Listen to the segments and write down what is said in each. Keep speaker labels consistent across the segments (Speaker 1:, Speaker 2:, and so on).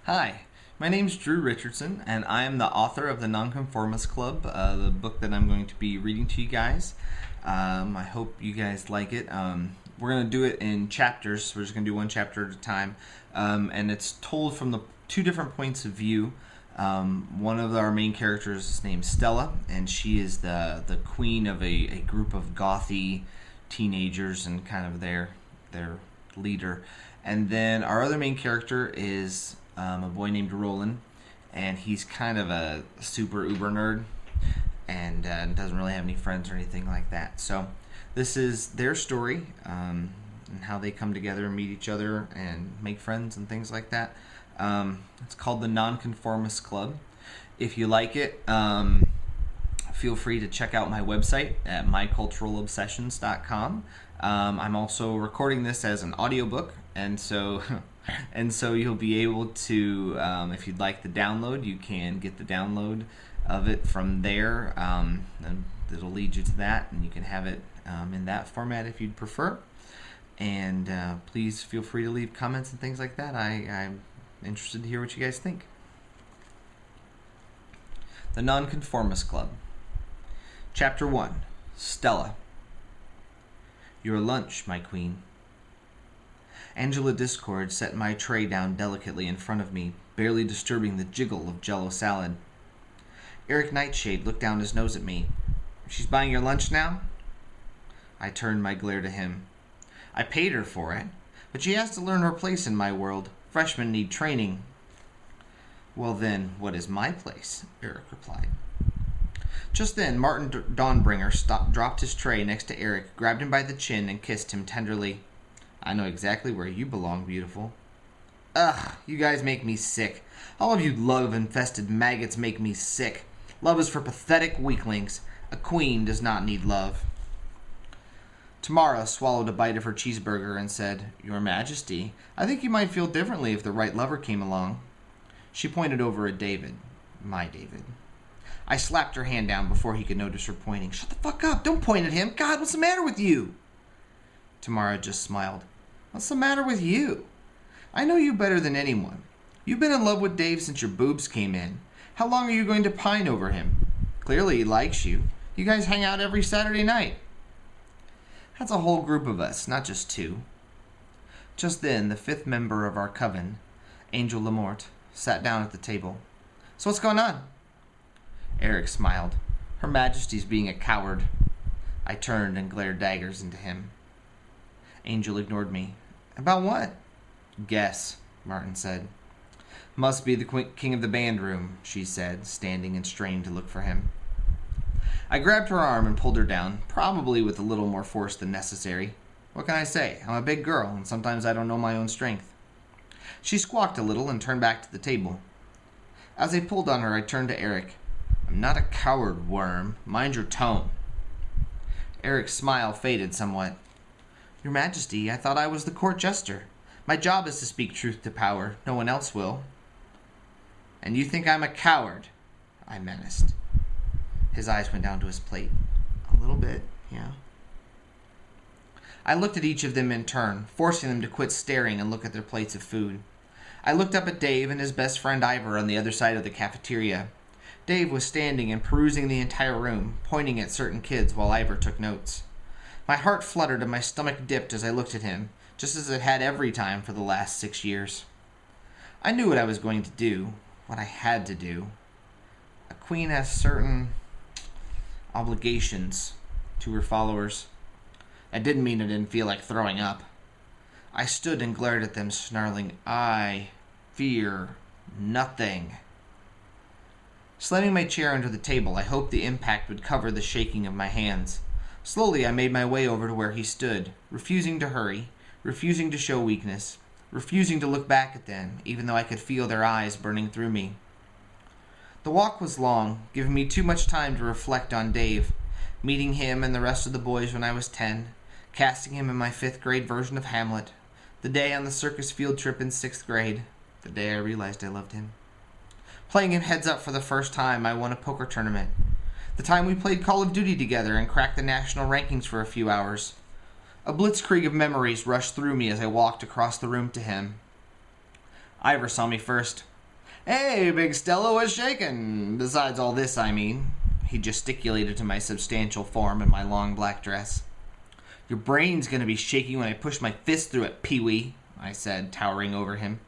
Speaker 1: Hi, my name's Drew Richardson, and I am the author of the Non-Conformist Club, the book that I'm going to be reading to you guys. I hope you guys like it. We're going to do it in chapters. We're just going to do one chapter at a time, and it's told from the two different points of view. One of our main characters is named Stella, and she is the queen of a group of gothy teenagers and kind of their leader. And then our other main character is a boy named Roland, and he's kind of a super uber nerd and doesn't really have any friends or anything like that. So this is their story and how they come together and meet each other and make friends and things like that. It's called the Non-Conformist Club. If you like it, feel free to check out my website at myculturalobsessions.com. I'm also recording this as an audiobook, and so you'll be able to, if you'd like the download, you can get the download of it from there, and it'll lead you to that, and you can have it in that format if you'd prefer. And please feel free to leave comments and things like that. I'm interested to hear what you guys think. The Non-Conformist Club. Chapter 1. Stella. Your lunch, my queen. Angela Discord set my tray down delicately in front of me, barely disturbing the jiggle of Jell-O salad. Eric Nightshade looked down his nose at me. She's buying your lunch now? I turned my glare to him. I paid her for it, but she has to learn her place in my world. Freshmen need training. Well then, what is my place? Eric replied. Just then, Martin Dawnbringer dropped his tray next to Eric, grabbed him by the chin, and kissed him tenderly. I know exactly where you belong, beautiful. Ugh, you guys make me sick. All of you love-infested maggots make me sick. Love is for pathetic weaklings. A queen does not need love. Tamara swallowed a bite of her cheeseburger and said, Your Majesty, I think you might feel differently if the right lover came along. She pointed over at David. My David. I slapped her hand down before he could notice her pointing. Shut the fuck up. Don't point at him. God, what's the matter with you? Tamara just smiled. What's the matter with you? I know you better than anyone. You've been in love with Dave since your boobs came in. How long are you going to pine over him? Clearly he likes you. You guys hang out every Saturday night. That's a whole group of us, not just two. Just then, the fifth member of our coven, Angel Lamort, sat down at the table. So what's going on? Eric smiled. Her Majesty's being a coward. I turned and glared daggers into him. Angel ignored me. About what? Guess, Martin said. Must be the king of the band room, she said, standing and straining to look for him. I grabbed her arm and pulled her down, probably with a little more force than necessary. What can I say? I'm a big girl, and sometimes I don't know my own strength. She squawked a little and turned back to the table. As I pulled on her, I turned to Eric. I'm not a coward, worm. Mind your tone. Eric's smile faded somewhat. Your Majesty, I thought I was the court jester. My job is to speak truth to power. No one else will. And you think I'm a coward? I menaced. His eyes went down to his plate. A little bit, yeah. I looked at each of them in turn, forcing them to quit staring and look at their plates of food. I looked up at Dave and his best friend Ivor on the other side of the cafeteria. Dave was standing and perusing the entire room, pointing at certain kids while Ivor took notes. My heart fluttered and my stomach dipped as I looked at him, just as it had every time for the last 6 years. I knew what I was going to do, what I had to do. A queen has certain obligations to her followers. That didn't mean I didn't feel like throwing up. I stood and glared at them, snarling, I fear nothing. Slamming my chair under the table, I hoped the impact would cover the shaking of my hands. Slowly, I made my way over to where he stood, refusing to hurry, refusing to show weakness, refusing to look back at them, even though I could feel their eyes burning through me. The walk was long, giving me too much time to reflect on Dave, meeting him and the rest of the boys when I was 10, casting him in my 5th grade version of Hamlet, the day on the circus field trip in 6th grade, the day I realized I loved him. Playing him heads up for the first time, I won a poker tournament. The time we played Call of Duty together and cracked the national rankings for a few hours. A blitzkrieg of memories rushed through me as I walked across the room to him. Ivor saw me first. Hey, Big Stella, what's shaking? Besides all this, I mean. He gesticulated to my substantial form in my long black dress. Your brain's gonna be shaking when I push my fist through it, Pee-wee, I said, towering over him.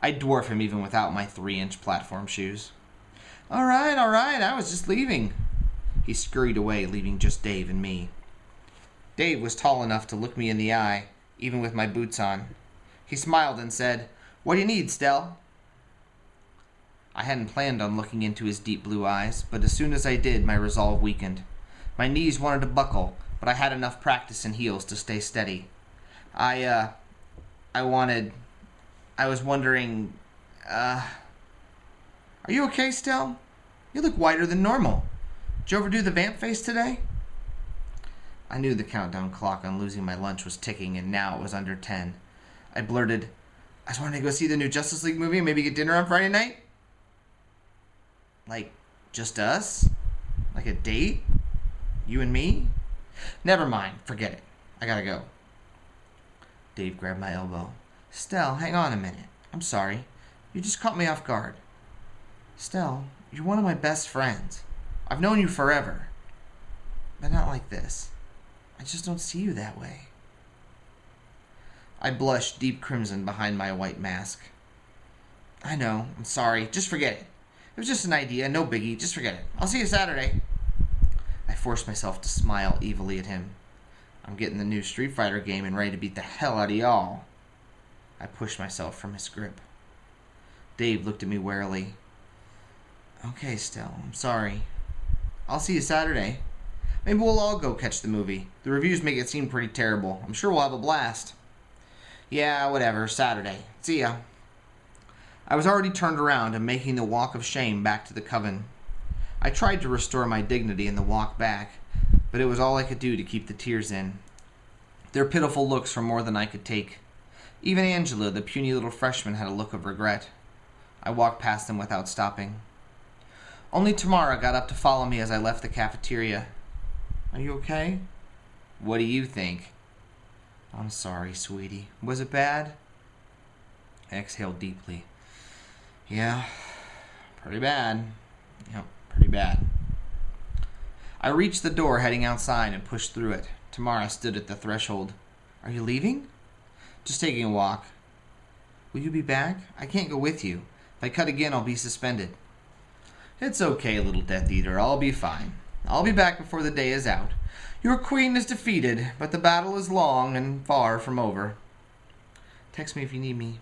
Speaker 1: I'd dwarf him even without my 3-inch platform shoes. All right, I was just leaving. He scurried away, leaving just Dave and me. Dave was tall enough to look me in the eye, even with my boots on. He smiled and said, What do you need, Stell? I hadn't planned on looking into his deep blue eyes, but as soon as I did, my resolve weakened. My knees wanted to buckle, but I had enough practice in heels to stay steady. I was wondering, are you okay, Stell? You look whiter than normal. Did you overdo the vamp face today? I knew the countdown clock on losing my lunch was ticking, and now it was under 10. I blurted, I just wanted to go see the new Justice League movie and maybe get dinner on Friday night. Like, just us? Like a date? You and me? Never mind, forget it. I gotta go. Dave grabbed my elbow. Stell, hang on a minute. I'm sorry. You just caught me off guard. Stell, you're one of my best friends. I've known you forever. But not like this. I just don't see you that way. I blushed deep crimson behind my white mask. I know, I'm sorry. Just forget it. It was just an idea, no biggie. Just forget it. I'll see you Saturday. I forced myself to smile evilly at him. I'm getting the new Street Fighter game and ready to beat the hell out of y'all. I pushed myself from his grip. Dave looked at me warily. Okay, Stell, I'm sorry. I'll see you Saturday. Maybe we'll all go catch the movie. The reviews make it seem pretty terrible. I'm sure we'll have a blast. Yeah, whatever. Saturday. See ya. I was already turned around and making the walk of shame back to the coven. I tried to restore my dignity in the walk back, but it was all I could do to keep the tears in. Their pitiful looks were more than I could take. Even Angela, the puny little freshman, had a look of regret. I walked past them without stopping. Only Tamara got up to follow me as I left the cafeteria. Are you okay? What do you think? I'm sorry, sweetie. Was it bad? I exhaled deeply. Yeah, pretty bad. Yep, pretty bad. I reached the door heading outside and pushed through it. Tamara stood at the threshold. Are you leaving? Just taking a walk. Will you be back? I can't go with you. If I cut again, I'll be suspended. It's okay, little Death Eater. I'll be fine. I'll be back before the day is out. Your queen is defeated, but the battle is long and far from over. Text me if you need me.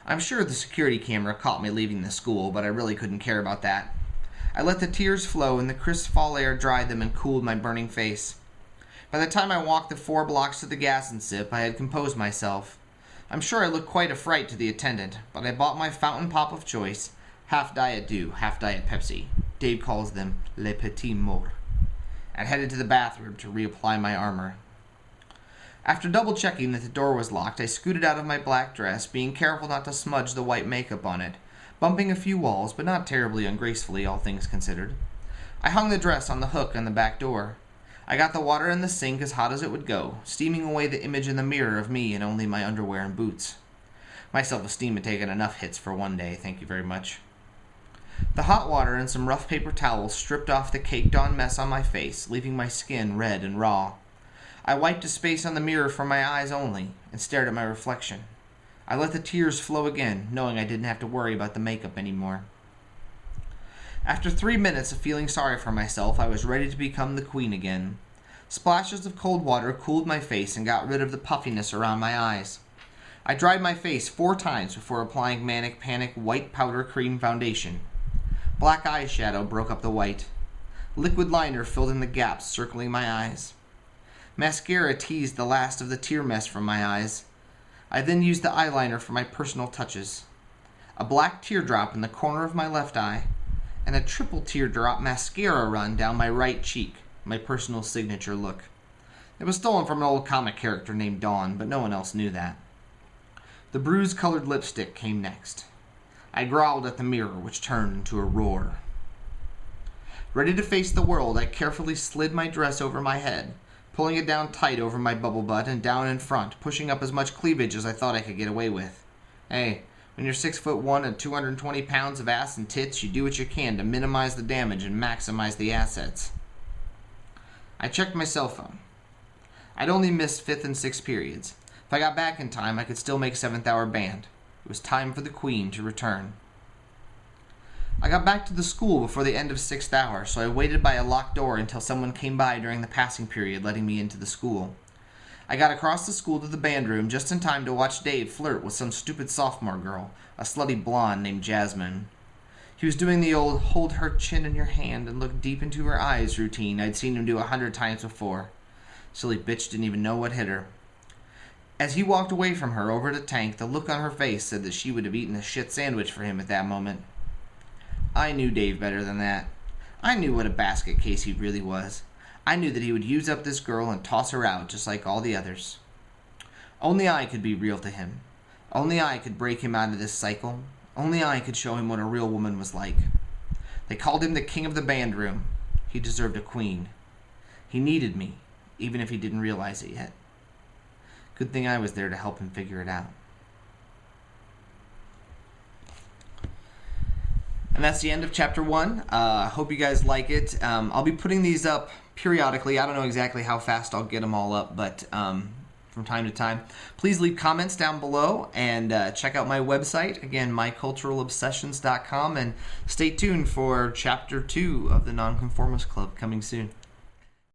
Speaker 1: I'm sure the security camera caught me leaving the school, but I really couldn't care about that. I let the tears flow, and the crisp fall air dried them and cooled my burning face. By the time I walked the 4 blocks to the gas and sip, I had composed myself. I'm sure I looked quite a fright to the attendant, but I bought my fountain pop of choice, half Diet Dew, half Diet Pepsi. Dave calls them les petits morts. And headed to the bathroom to reapply my armor. After double-checking that the door was locked, I scooted out of my black dress, being careful not to smudge the white makeup on it, bumping a few walls, but not terribly ungracefully, all things considered. I hung the dress on the hook on the back door. I got the water in the sink as hot as it would go, steaming away the image in the mirror of me in only my underwear and boots. My self-esteem had taken enough hits for one day, thank you very much. The hot water and some rough paper towels stripped off the caked-on mess on my face, leaving my skin red and raw. I wiped a space on the mirror from my eyes only, and stared at my reflection. I let the tears flow again, knowing I didn't have to worry about the makeup anymore. After 3 minutes of feeling sorry for myself, I was ready to become the queen again. Splashes of cold water cooled my face and got rid of the puffiness around my eyes. I dried my face 4 times before applying Manic Panic white powder cream foundation. Black eyeshadow broke up the white. Liquid liner filled in the gaps circling my eyes. Mascara teased the last of the tear mess from my eyes. I then used the eyeliner for my personal touches. A black teardrop in the corner of my left eye, and a triple teardrop mascara run down my right cheek, my personal signature look. It was stolen from an old comic character named Dawn, but no one else knew that. The bruise-colored lipstick came next. I growled at the mirror, which turned into a roar. Ready to face the world, I carefully slid my dress over my head, pulling it down tight over my bubble butt and down in front, pushing up as much cleavage as I thought I could get away with. Hey, When you're 6'1" and 220 pounds of ass and tits, you do what you can to minimize the damage and maximize the assets. I checked my cell phone. I'd only missed 5th and 6th periods. If I got back in time, I could still make 7th hour band. It was time for the Queen to return. I got back to the school before the end of 6th hour, so I waited by a locked door until someone came by during the passing period, letting me into the school. I got across the school to the band room just in time to watch Dave flirt with some stupid sophomore girl, a slutty blonde named Jasmine. He was doing the old hold her chin in your hand and look deep into her eyes routine I'd seen him do 100 times before. Silly bitch didn't even know what hit her. As he walked away from her over the tank, the look on her face said that she would have eaten a shit sandwich for him at that moment. I knew Dave better than that. I knew what a basket case he really was. I knew that he would use up this girl and toss her out just like all the others. Only I could be real to him. Only I could break him out of this cycle. Only I could show him what a real woman was like. They called him the king of the band room. He deserved a queen. He needed me, even if he didn't realize it yet. Good thing I was there to help him figure it out. And that's the end of chapter 1. I hope you guys like it. I'll be putting these up periodically. I don't know exactly how fast I'll get them all up, but from time to time. Please leave comments down below and check out my website, again, myculturalobsessions.com, and stay tuned for chapter 2 of the Non-Conformist Club coming soon.